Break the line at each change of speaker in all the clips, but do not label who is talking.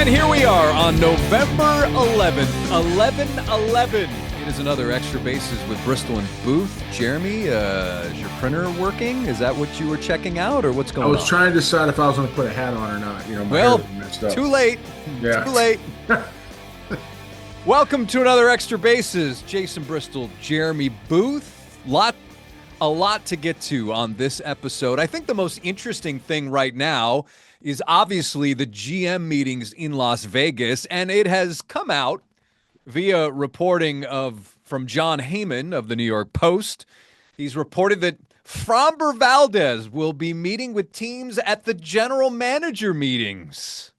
And here we are on November 11th, 11/11. It is another Extra Bases with Bristol and Booth. Jeremy, is your printer working? Is that what you were checking out, or what's going on?
I was trying to decide if I was going to put a hat on or not. You know, my
well,
hair was messed up.
too late.
Yeah.
Too late. Welcome to another Extra Bases. Jason Bristol, Jeremy Booth. A lot to get to on this episode. I think the most interesting thing right now is obviously the GM meetings in Las Vegas, and it has come out via reporting from John Heyman of the New York Post. He's reported that Framber Valdez will be meeting with teams at the general manager meetings.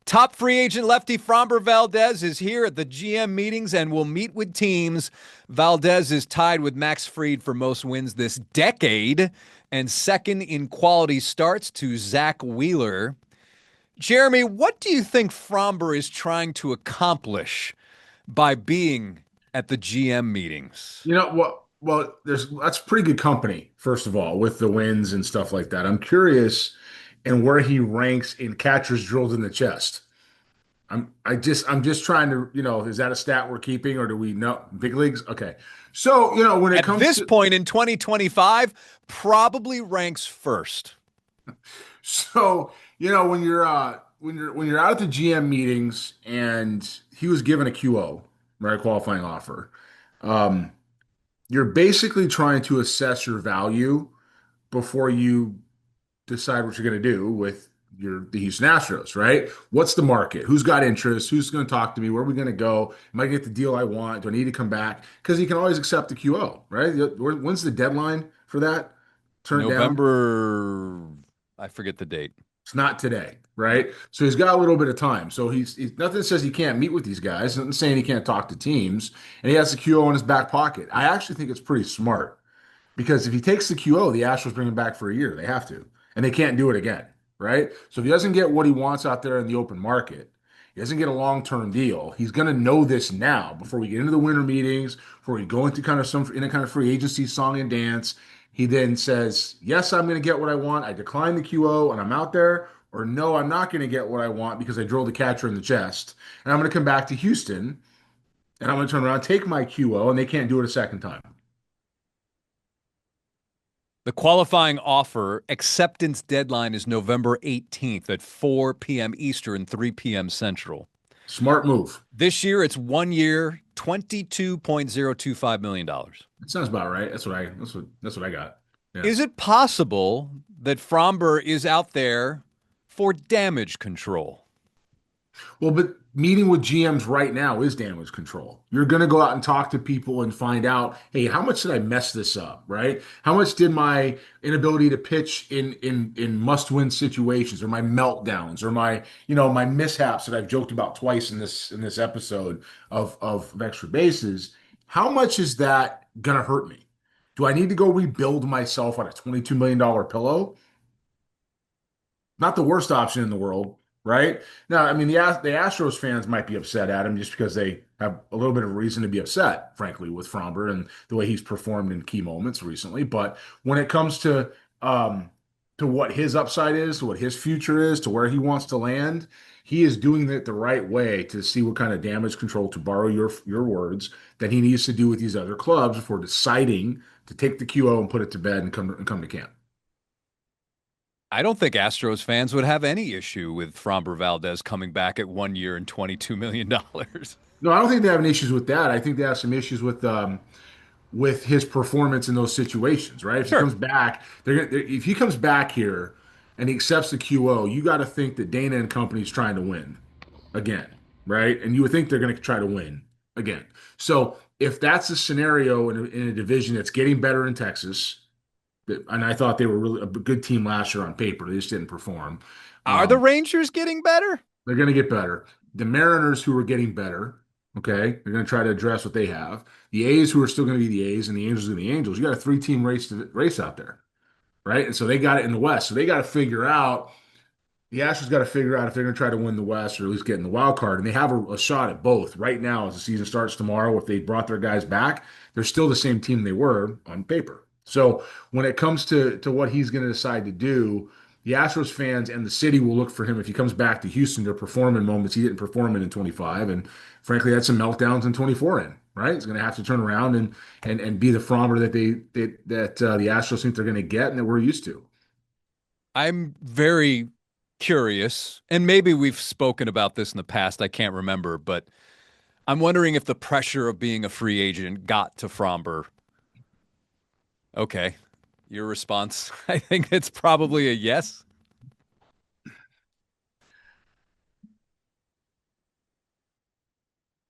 Top free agent lefty Framber Valdez is here at the GM meetings and will meet with teams. Valdez is tied with Max Fried for most wins this decade and second in quality starts to Zach Wheeler. Jeremy, what do you think Framber is trying to accomplish by being at the GM meetings?
You know what? Well, that's pretty good company, first of all, with the wins and stuff like that. I'm curious and where he ranks in catchers drilled in the chest. I'm just trying to, is that a stat we're keeping, or do we know big leagues? Okay. So, when it comes
to this point in 2025, probably ranks first.
So, when you're out at the GM meetings and he was given a QO, right, qualifying offer, you're basically trying to assess your value before you decide what you're going to do with the Houston Astros, right? What's the market? Who's got interest? Who's going to talk to me? Where are we going to go? Am I going to get the deal I want? Do I need to come back? Because you can always accept the QO, right? When's the deadline for that?
November, I forget the date.
It's not today, right? So he's got a little bit of time. So he's nothing says he can't meet with these guys. Nothing saying he can't talk to teams. And he has the QO in his back pocket. I actually think it's pretty smart because if he takes the QO, the Astros bring him back for a year. They have to. And they can't do it again, right? So if he doesn't get what he wants out there in the open market, he doesn't get a long-term deal, he's going to know this now before we get into the winter meetings, before we go into kind of free agency song and dance. He then says, yes, I'm going to get what I want. I decline the QO and I'm out there. Or no, I'm not going to get what I want because I drilled the catcher in the chest. And I'm going to come back to Houston and I'm going to turn around, take my QO, and they can't do it a second time.
The qualifying offer acceptance deadline is November 18th at 4 p.m. Eastern, 3 p.m. Central.
Smart move.
This year, it's 1 year, $22.025 million.
That sounds about right. That's what I got. Yeah.
Is it possible that Framber is out there for damage control?
Well, but meeting with GMs right now is damage control. You're going to go out and talk to people and find out, hey, how much did I mess this up, right? How much did my inability to pitch in must-win situations, or my meltdowns, or my mishaps that I've joked about twice in this episode of Extra Bases, how much is that going to hurt me? Do I need to go rebuild myself on a $22 million pillow? Not the worst option in the world. Right? Now, I mean, the Astros fans might be upset at him just because they have a little bit of reason to be upset, frankly, with Framber and the way he's performed in key moments recently. But when it comes to what his upside is, to what his future is, to where he wants to land, he is doing it the right way to see what kind of damage control, to borrow your words, that he needs to do with these other clubs before deciding to take the QO and put it to bed and come to camp.
I don't think Astros fans would have any issue with Framber Valdez coming back at 1 year and $22 million.
No, I don't think they have any issues with that. I think they have some issues with his performance in those situations, right? If
Sure.
he comes back, if he comes back here and he accepts the QO, you got to think that Dana and company is trying to win again, right? And you would think they're going to try to win again. So if that's a scenario in a division that's getting better in Texas, and I thought they were really a good team last year on paper, they just didn't perform.
Are the Rangers getting better?
They're going to get better. The Mariners, who are getting better, okay, they're going to try to address what they have. The A's, who are still going to be the A's, and the Angels are the Angels. You got a 3-team race out there, right? And so they got it in the West. So they got to figure out. The Astros got to figure out if they're going to try to win the West or at least get in the wild card. And they have a shot at both right now as the season starts tomorrow. If they brought their guys back, they're still the same team they were on paper. So when it comes to what he's going to decide to do, the Astros fans and the city will look for him if he comes back to Houston to perform in moments he didn't perform in 25. And frankly, that's some meltdowns in 24 in, right? He's going to have to turn around and be the Framber that the Astros think they're going to get and that we're used to.
I'm very curious, and maybe we've spoken about this in the past. I can't remember, but I'm wondering if the pressure of being a free agent got to Framber. Okay. Your response? I think it's probably a yes.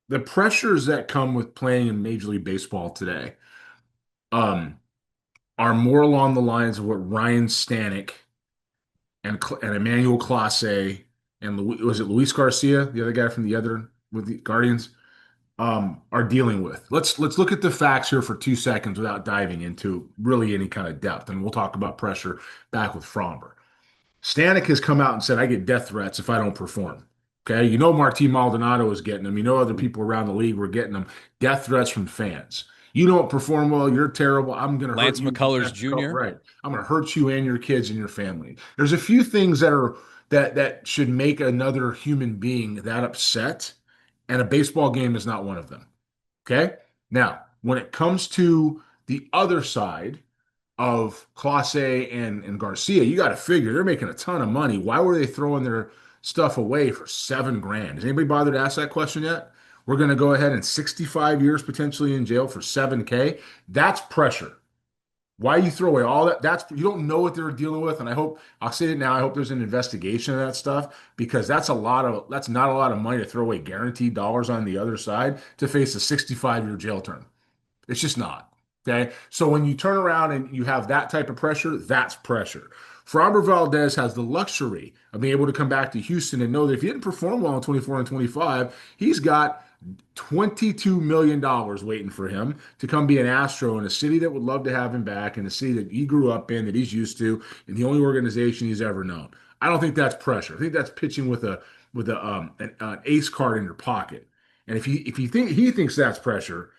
The pressures that come with playing in Major League Baseball today um, are more along the lines of what Ryan Stanek and Emmanuel Clase and was it Luis Garcia, the other guy from the other with the Guardians, are dealing with. Let's look at the facts here for 2 seconds without diving into really any kind of depth, and we'll talk about pressure back with Fromber. Stanek has come out and said, I get death threats if I don't perform. Okay. You know, Martin Maldonado is getting them. You know, other people around the league were getting them. Death threats from fans. You don't perform well. You're terrible. I'm going to hurt
Lance
you.
McCullers Jr.
Right. I'm going to hurt you and your kids and your family. There's a few things that should make another human being that upset. And a baseball game is not one of them. Okay. Now, when it comes to the other side, of Clase and Garcia, you got to figure they're making a ton of money. Why were they throwing their stuff away for 7 grand? Has anybody bothered to ask that question yet? We're going to go ahead and 65 years potentially in jail for 7K. That's pressure. Why you throw away all that? That's you don't know what they're dealing with. And I'll say it now. I hope there's an investigation of that stuff because that's not a lot of money to throw away guaranteed dollars on the other side to face a 65-year jail term. It's just not. Okay. So when you turn around and you have that type of pressure, that's pressure. Framber Valdez has the luxury of being able to come back to Houston and know that if he didn't perform well in 24 and 25, he's got $22 million waiting for him to come be an Astro in a city that would love to have him back, in a city that he grew up in, that he's used to, in the only organization he's ever known. I don't think that's pressure. I think that's pitching with an ace card in your pocket. And if he thinks that's pressure,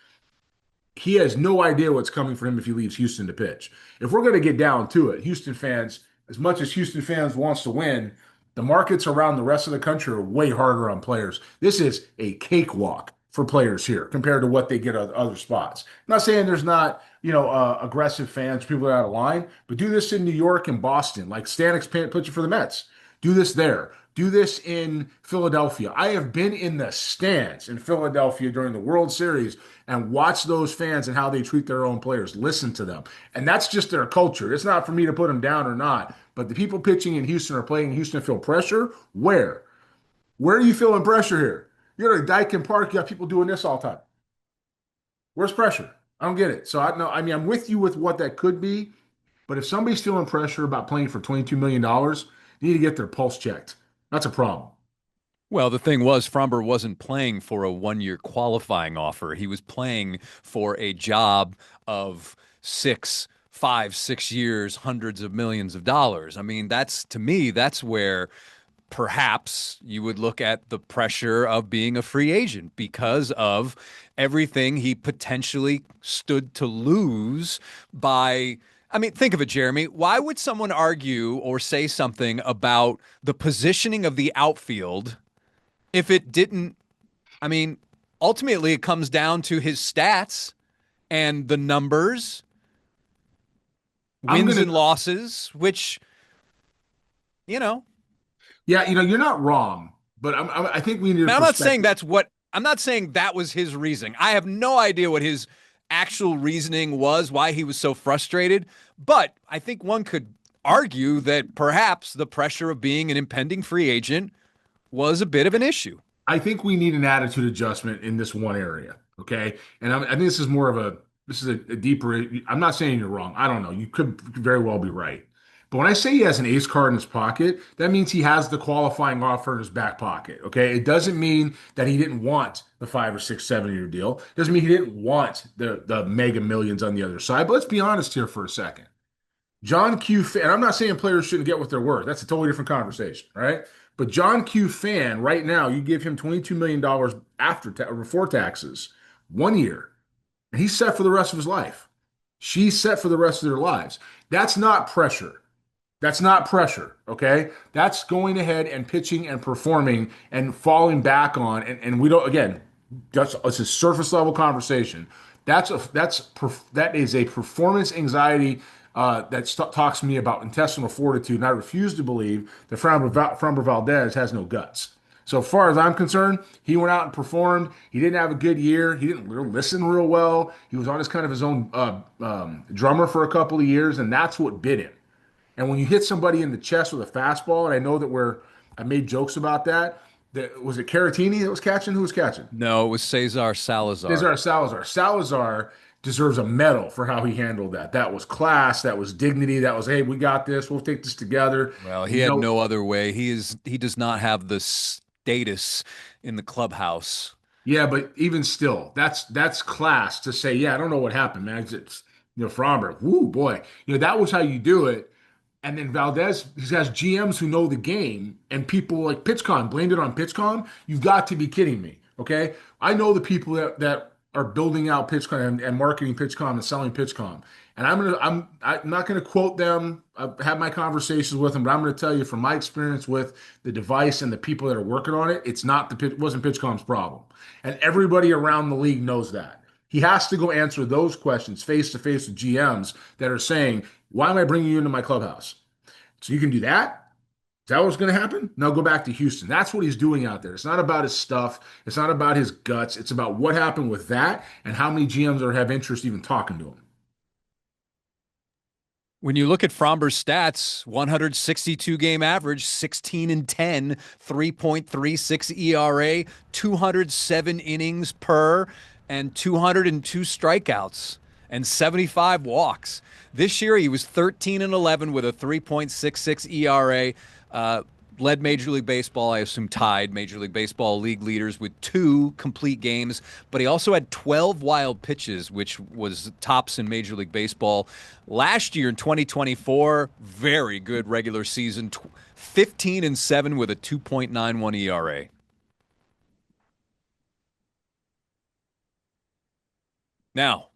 he has no idea what's coming for him if he leaves Houston to pitch. If we're going to get down to it, Houston fans, as much as Houston fans wants to win, the markets around the rest of the country are way harder on players. This is a cakewalk for players here compared to what they get at other spots. I'm not saying there's not, aggressive fans, people that are out of line, but do this in New York and Boston, like Stanek's pitching for the Mets. Do this there. Do this in Philadelphia. I have been in the stands in Philadelphia during the World Series and watch those fans and how they treat their own players. Listen to them. And that's just their culture. It's not for me to put them down or not. But the people pitching in Houston are playing in Houston feel pressure. Where? Where are you feeling pressure here? You're at Dyken Park. You have people doing this all the time. Where's pressure? I don't get it. So I know. I mean, I'm with you with what that could be. But if somebody's feeling pressure about playing for $22 million, they need to get their pulse checked. That's a problem.
Well, the thing was, Fromber wasn't playing for a 1 year qualifying offer. He was playing for a job of 5, 6 years, hundreds of millions of dollars. I mean, to me, that's where perhaps you would look at the pressure of being a free agent because of everything he potentially stood to lose by. I mean, think of it, Jeremy. Why would someone argue or say something about the positioning of the outfield if it didn't? I mean, ultimately, it comes down to his stats and the numbers,
I'm
wins
gonna,
and losses, which, you know,
yeah, you're not wrong, but I think we need a
I'm not saying
perspective.
I'm not saying that was his reasoning. I have no idea what his actual reasoning was, why he was so frustrated. But I think one could argue that perhaps the pressure of being an impending free agent was a bit of an issue.
I think we need an attitude adjustment in this one area. Okay. And I think this is a deeper, I'm not saying you're wrong. I don't know. You could very well be right. But when I say he has an ace card in his pocket, that means he has the qualifying offer in his back pocket. Okay. It doesn't mean that he didn't want the 5 or 6, 7 year deal. It doesn't mean he didn't want the mega millions on the other side. But let's be honest here for a second. John Q. And I'm not saying players shouldn't get what they're worth. That's a totally different conversation, right? But John Q. Fan, right now, you give him $22 million before taxes, 1 year, and he's set for the rest of his life. She's set for the rest of their lives. That's not pressure. That's not pressure, okay? That's going ahead and pitching and performing and falling back on. And we don't, again, that's it's a surface level conversation. That is a performance anxiety that talks to me about intestinal fortitude. And I refuse to believe that Framber Valdez has no guts. So far as I'm concerned, he went out and performed. He didn't have a good year. He didn't really listen real well. He was on his own drummer for a couple of years, and that's what bit him. And when you hit somebody in the chest with a fastball, and I know that I made jokes about that. That was it Caratini that was catching? Who was catching?
No, it was Cesar Salazar.
Cesar Salazar. Salazar deserves a medal for how he handled that. That was class. That was dignity. That was, hey, we got this. We'll take this together.
Well, he
You
had
know,
no other way. He does not have the status in the clubhouse.
yeah, but even still, that's class to say, yeah, I don't know what happened, man. Framber, whoo, boy. That was how you do it. And then Valdez, he has GMs who know the game, and people like PitchCom blamed it on PitchCom. You've got to be kidding me. Okay. I know the people that are building out PitchCom and marketing PitchCom and selling PitchCom. And I'm not gonna quote them. I've had my conversations with them, but I'm gonna tell you from my experience with the device and the people that are working on it, it wasn't PitchCom's problem. And everybody around the league knows that. He has to go answer those questions face to face with GMs that are saying, why am I bringing you into my clubhouse? So you can do that? Is that what's going to happen? Now go back to Houston. That's what he's doing out there. It's not about his stuff. It's not about his guts. It's about what happened with that and how many GMs have interest even talking to him.
When you look at Framber's stats, 162 game average, 16 and 10, 3.36 ERA, 207 innings per, and 202 strikeouts and 75 walks. This year, he was 13 and 11 with a 3.66 ERA. Led Major League Baseball, I assume tied Major League Baseball league leaders with 2 complete games, but he also had 12 wild pitches, which was tops in Major League Baseball. Last year in 2024, very good regular season, 15 and 7 with a 2.91 ERA. Now,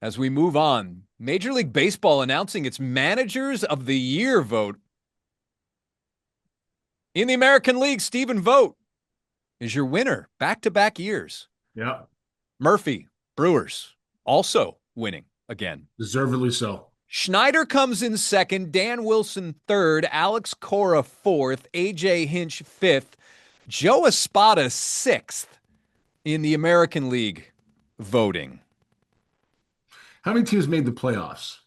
as we move on, Major League Baseball announcing its Managers of the Year vote. In the American League, Stephen Vogt is your winner, back-to-back years.
Yeah.
Murphy, Brewers, also winning again.
Deservedly so.
Schneider comes in second, Dan Wilson third, Alex Cora fourth, AJ Hinch fifth, Joe Espada sixth in the American League voting.
How many teams made the playoffs?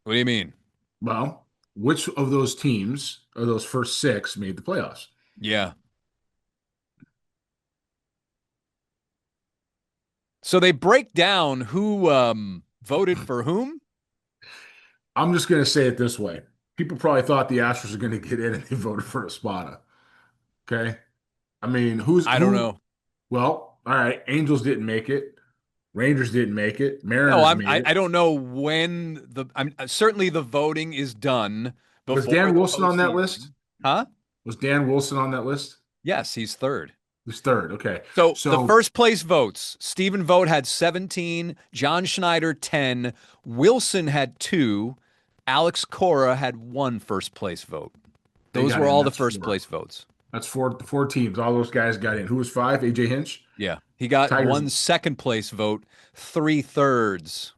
What do you mean?
Well, which of those teams, or those first 6, made the playoffs?
Yeah. So they break down who voted for whom?
I'm just going to say it this way. People probably thought the Astros were going to get in and they voted for Espada. Okay. I mean,
I don't know.
Well, all right. Angels didn't make it. Rangers didn't make it. Mariners
No,
made it.
I don't know when certainly the voting is done before
Was Dan
the
Wilson on that
postseason.
list?
Huh?
Was Dan Wilson on that list?
Yes, he's third.
He's third. Okay.
So the first place votes, Stephen Vogt had 17, John Schneider 10, Wilson had 2, Alex Cora had 1 first place vote. Those were all the first place votes.
That's four teams. All those guys got in. Who was 5? AJ Hinch?
Yeah. He got
Tigers.
1 second place vote, 3/3.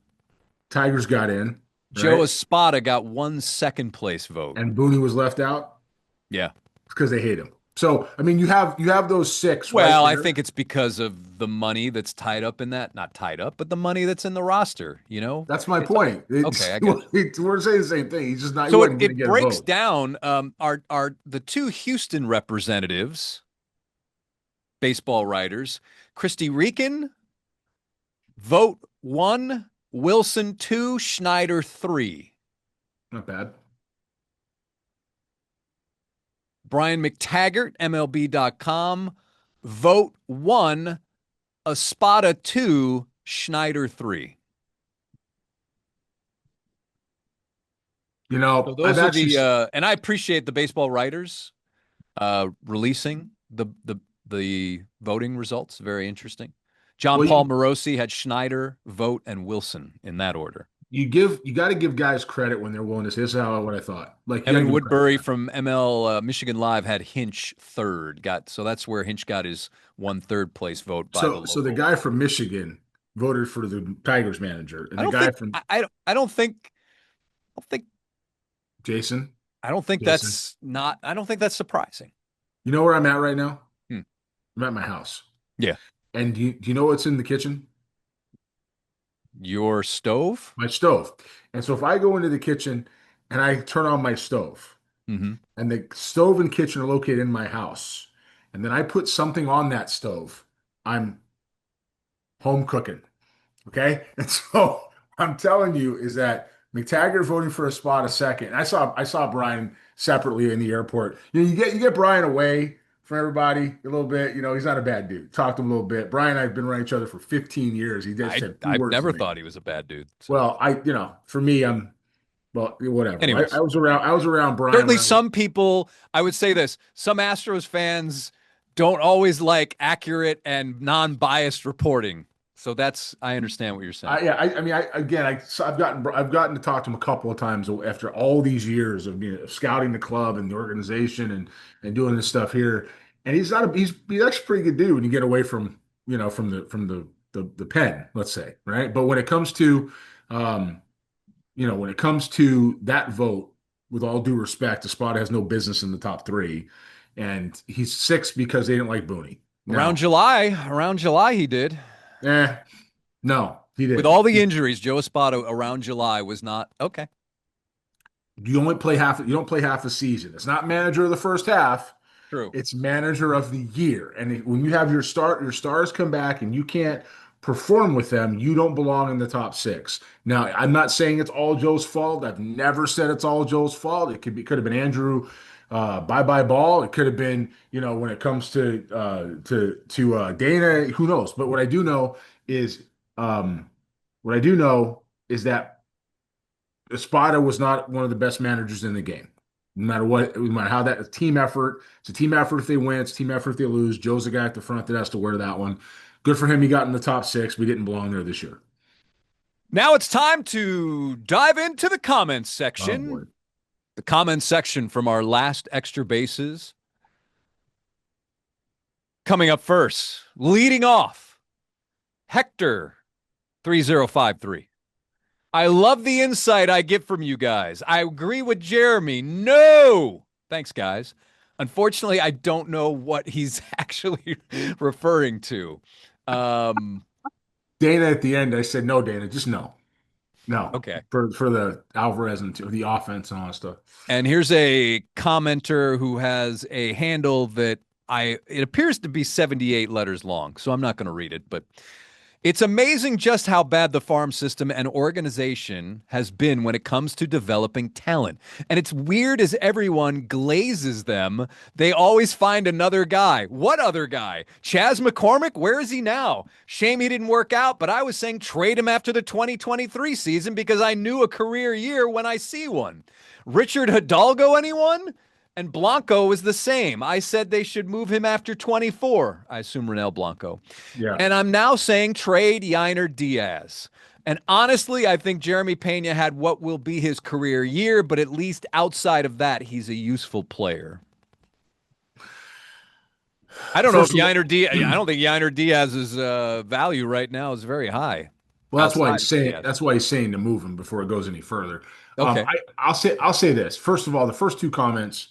Tigers got in.
Joe
right?
Espada got 1 second place vote.
And Booney was left out?
Yeah.
Because they hate him. So, I mean, you have those 6.
Well,
right
I think it's because of the money that's tied up in that. Not tied up, but the money that's in the roster, you know?
That's my point.
Okay, I get it.
We're saying the same thing. He's just not.
So
it
breaks down are the 2 Houston representatives, baseball writers, Christy Rican, Vogt 1, Wilson 2, Schneider 3.
Not bad.
Brian McTaggart, MLB.com, Vogt 1, Espada 2, Schneider 3.
You know,
So those are the and I appreciate the baseball writers releasing the voting results. Very interesting. John Paul Morosi had Schneider, Vogt, and Wilson in that order.
you got to give guys credit when they're willing to say, this is how what I thought. Like you got to
Evan
give them credit
Woodbury
for that.
from ML Michigan Live had Hinch third. So that's where Hinch got his one third place vote by the
So the
local.
guy from Michigan voted for the Tigers manager, and
I
the
don't
guy
think
from
I don't think
Jason,
I don't think
Jason,
that's surprising.
you know where I'm at right now?
Hmm.
I'm at my house,
Yeah.
and do you know what's in the kitchen?
Your stove?
My stove. And so if I go into the kitchen and I turn on my stove,
Mm-hmm.
and the stove and kitchen are located in my house, and then I put something on that stove, I'm home cooking. Okay. And so I'm telling you is that McTaggart voting for a spot a second. I saw Brian separately in the airport. You get Brian away from everybody a little bit. He's not a bad dude. Talked to him a little bit. Brian and I have been around each other for 15 years. He just said 2
I've
words to
never
me.
thought he was a bad dude. So,
Well, for me, well, whatever. I
anyways,
was around Brian
certainly
when I was
some people, I would say this, some Astros fans don't always like accurate and non-biased reporting. So I understand what you're saying.
I mean, so I've gotten to talk to him a couple of times after all these years of scouting the club and the organization and doing this stuff here. And he's actually a pretty good dude when you get away from the pen, let's say, right? But um, when it comes to that vote, with all due respect, the spot has no business in the top three, and he's sixth because they didn't like Booney. Now,
Around July, he did.
eh, no, he
With
didn't.
all the injuries, Joe Espada around July was not okay.
You don't play half the season. It's not manager of the first half.
True.
It's manager of the year. And when you have your stars come back and you can't perform with them, you don't belong in the top six. Now, I'm not saying it's all Joe's fault. I've never said it's all Joe's fault. Could have been Andrew bye ball. It could have been, when it comes to Dana, who knows? But is what I do know is that Espada was not one of the best managers in the game. No matter how that team effort, it's a team effort if they win, it's a team effort if they lose. Joe's the guy at the front that has to wear that one. Good for him. He got in the top six. We didn't belong there this year.
Now it's time to dive into the comments
Oh boy.
section. The comments section from our last extra bases. Coming up first, leading off, Hector 3053. I love the insight I get from you guys. I agree with Jeremy. No. Thanks, guys. Unfortunately, I don't know what he's actually referring to.
Dana at the end, I said, no, Dana, just no. No.
Okay.
For the Alvarez and the offense and all that stuff.
And here's a commenter who has a handle that it appears to be 78 letters long, so I'm not going to read it, but it's amazing just how bad the farm system and organization has been when it comes to developing talent. And it's weird as everyone glazes them, they always find another guy. What other guy? Chas McCormick? Where is he now? Shame he didn't work out, but I was saying trade him after the 2023 season because I knew a career year when I see one. Richard Hidalgo, anyone? And Blanco is the same. I said they should move him after 24. I assume Ronel Blanco.
Yeah.
And I'm now saying trade Yainer Diaz. And honestly, I think Jeremy Pena had what will be his career year, but at least outside of that, he's a useful player. I don't know if Yainer Diaz. I don't think Yainer Diaz's value right now is very high.
Well, that's why he's saying to move him before it goes any further.
Okay.
I'll say this. First of all, the first two comments,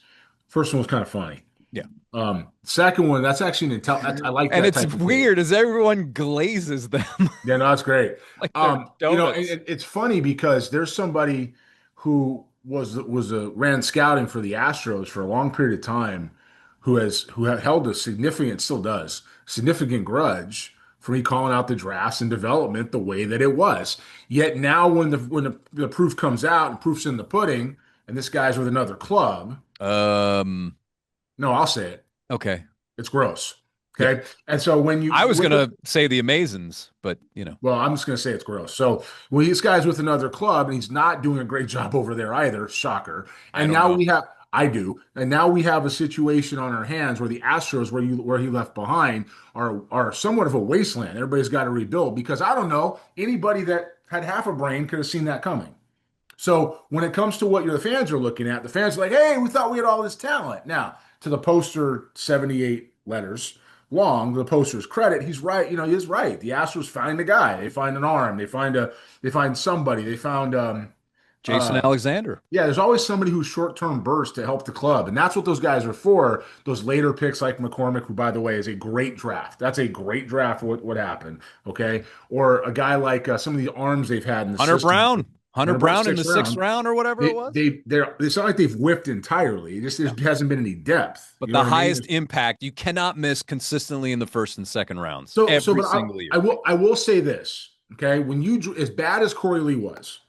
first one was kind of funny.
Yeah.
Second one, that's actually I like that.
And it's
type of
weird as everyone glazes them.
Yeah, no, that's great.
Like donuts.
It's funny because there's somebody who ran scouting for the Astros for a long period of time, who held a significant, still does, significant grudge for me calling out the drafts and development the way that it was. Yet now, when the proof comes out and proof's in the pudding, and this guy's with another club, no, I'll say it.
Okay.
It's gross. Okay. Yeah. And so
I was going to say the Amazons, but
well, I'm just going to say it's gross. So when this guy's with another club and he's not doing a great job over there either, shocker. And now I do. And now we have a situation on our hands where the Astros, where he left behind, are somewhat of a wasteland. Everybody's got to rebuild because I don't know anybody that had half a brain could have seen that coming. So when it comes to what the fans are looking at, the fans are like, hey, we thought we had all this talent. Now, to the poster, 78 letters long, the poster's credit, he's right. He is right. The Astros find a guy. They find an arm. They find somebody. They found
Jason
uh
Alexander.
yeah, there's always somebody who's short-term burst to help the club. And that's what those guys are for. Those later picks like McCormick, who, by the way, is a great draft. That's a great draft for what happened. Okay. Or a guy like some of the arms they've had in the
Hunter
system.
Brown. Hunter
Hunter Brown,
Brown in the
sixth
sixth
round.
round or whatever it was.
It's not like they've whipped entirely. It just there
Yeah.
hasn't been any depth.
But
You know
the
what I mean?
highest impact you cannot miss consistently in the first and second rounds
But
every single year.
I will say this. Okay, when as bad as Corey Lee was,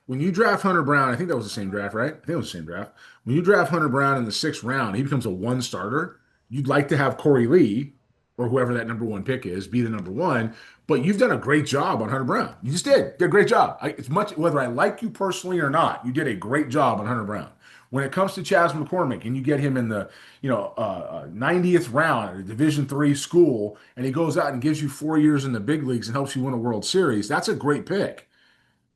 when you draft Hunter Brown, I think that was the same draft, right? I think it was the same draft. When you draft Hunter Brown in the sixth round, he becomes a one starter. You'd like to have Corey Lee or whoever that number one pick is be the number one, but you've done a great job on Hunter Brown. You just did a great job. It's much whether I like you personally or not, you did a great job on Hunter Brown. When it comes to Chas McCormick and you get him in the 90th round at a Division III school, and he goes out and gives you 4 years in the big leagues and helps you win a World Series, that's a great pick.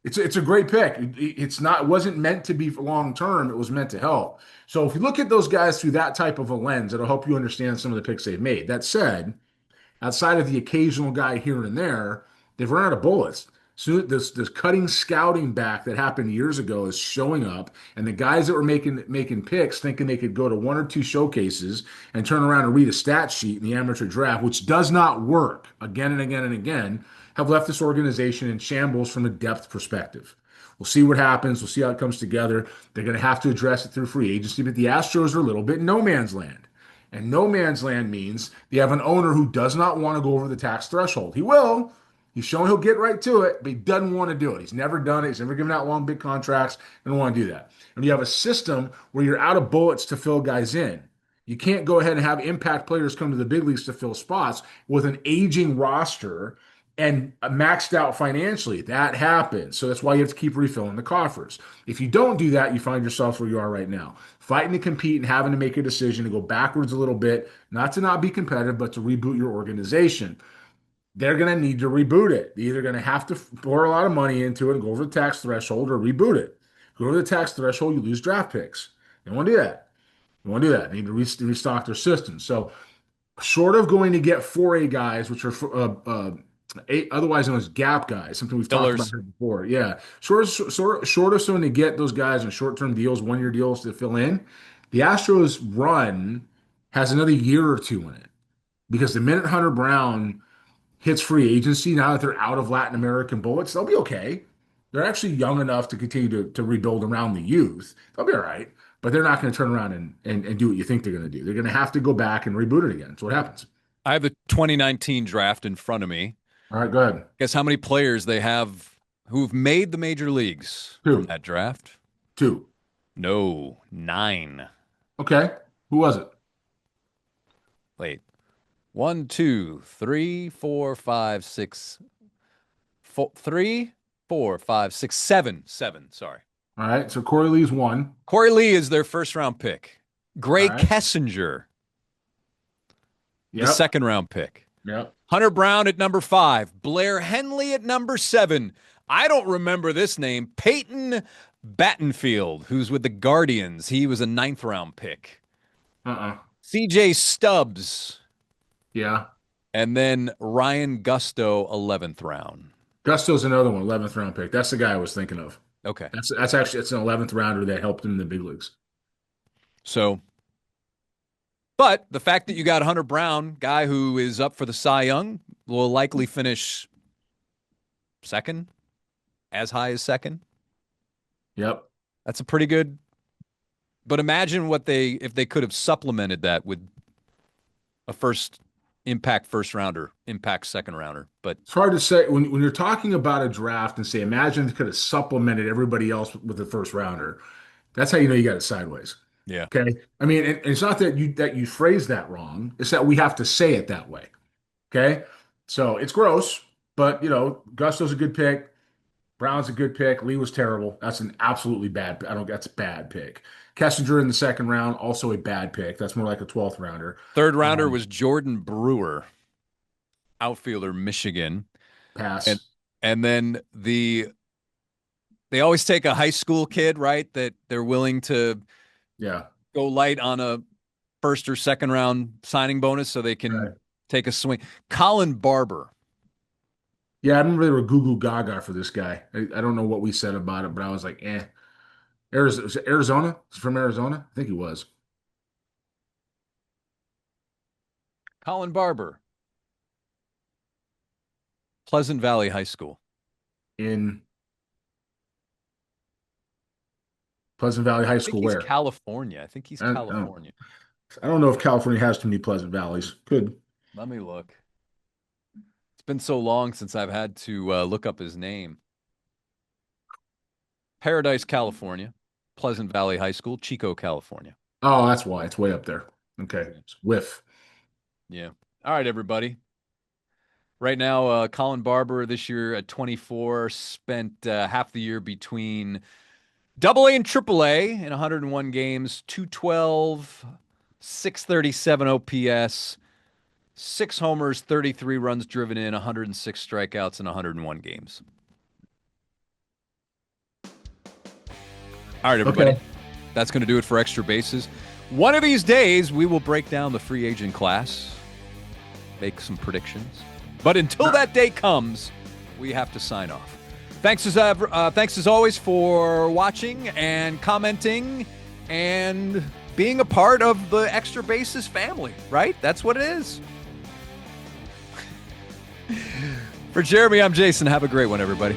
It's a great pick. It wasn't meant to be for long term. It was meant to help. So if you look at those guys through that type of a lens, it'll help you understand some of the picks they've made. That said, outside of the occasional guy here and there, they've run out of bullets. So this cutting scouting back that happened years ago is showing up, and the guys that were making picks thinking they could go to one or two showcases and turn around and read a stat sheet in the amateur draft, which does not work again and again and again, have left this organization in shambles from a depth perspective. We'll see what happens. We'll see how it comes together. They're going to have to address it through free agency, but the Astros are a little bit in no man's land. And no man's land means they have an owner who does not want to go over the tax threshold. He will. He's shown he'll get right to it, but he doesn't want to do it. He's never done it. He's never given out long, big contracts. He doesn't want to do that. And you have a system where you're out of bullets to fill guys in. You can't go ahead and have impact players come to the big leagues to fill spots with an aging roster and maxed out financially. That happens. So that's why you have to keep refilling the coffers. If you don't do that, you find yourself where you are right now, fighting to compete and having to make a decision to go backwards a little bit, not to not be competitive, but to reboot your organization. They're going to need to reboot it. They're either going to have to pour a lot of money into it and go over the tax threshold or reboot it. Go over the tax threshold, you lose draft picks. They don't want to do that. They want to do that. They need to restock their system. So, short of going to get 4A guys, which are otherwise known as gap guys, something we've talked about here before. Yeah. Short of someone to get those guys in short-term deals, 1-year deals to fill in, the Astros run has another year or two in it. Because the minute Hunter Brown hits free agency, now that they're out of Latin American bullets, they'll be okay. They're actually young enough to continue to rebuild around the youth. They'll be all right. But they're not going to turn around and do what you think they're going to do. They're going to have to go back and reboot it again. That's what happens.
I have the 2019 draft in front of me.
All right, go ahead.
Guess how many players they have who've made the major leagues from that draft?
2.
No, 9.
Okay. Who was it?
Wait. 1, 2, 3, 4, 5, 6. 3, 4, 5, 6, 7. 7. Sorry.
All right. So Corey Lee's 1.
Corey Lee is their first round pick. Gray Kessinger, the second round pick.
Yep.
Hunter Brown at number 5. Blair Henley at number 7. I don't remember this name. Peyton Battenfield, who's with the Guardians. He was a 9th round pick. CJ Stubbs.
Yeah.
And then Ryan Gusto, 11th round.
Gusto's another one, 11th round pick. That's the guy I was thinking of.
Okay.
That's actually it's an 11th rounder that helped him in the big leagues.
So, but the fact that you got Hunter Brown, guy who is up for the Cy Young, will likely finish second, as high as second.
Yep.
That's a pretty good. But imagine if they could have supplemented that with a impact first rounder, impact second rounder. But
it's hard to say when you're talking about a draft and say, imagine they could have supplemented everybody else with the first rounder. That's how you know you got it sideways.
Yeah.
Okay. I mean, it's not that you phrase that wrong. It's that we have to say it that way. Okay. So it's gross, but Gusto's a good pick. Brown's a good pick. Lee was terrible. That's an absolutely bad. That's a bad pick. Kessinger in the second round, also a bad pick. That's more like a 12th rounder.
Third rounder was Jordan Brewer, outfielder, Michigan.
Pass.
And And then they always take a high school kid, right? That they're willing to go light on a first or second round signing bonus so they can take a swing. Colin Barber.
Yeah, I remember they were goo goo gaga for this guy. I don't know what we said about it, but I was like, eh. Arizona? He's from Arizona? I think he was.
Colin Barber. Pleasant Valley High School.
In Pleasant Valley High School, where?
California. I think he's California.
I don't know if California has too many Pleasant Valleys. Could.
Let me look. It's been so long since I've had to look up his name. Paradise, California. Pleasant Valley High School, Chico, California.
Oh, that's why. It's way up there. Okay. It's whiff.
Yeah. All right, everybody. Right now, Colin Barber this year at 24 spent half the year between AA and AAA in 101 games, 212, 637 OPS, 6 homers, 33 runs driven in, 106 strikeouts in 101 games. All right, everybody. Okay. That's going to do it for Extra Bases. One of these days, we will break down the free agent class, make some predictions. But until that day comes, we have to sign off. Thanks as always for watching and commenting and being a part of the Extra Bases family, right? That's what it is. For Jeremy, I'm Jason. Have a great one, everybody.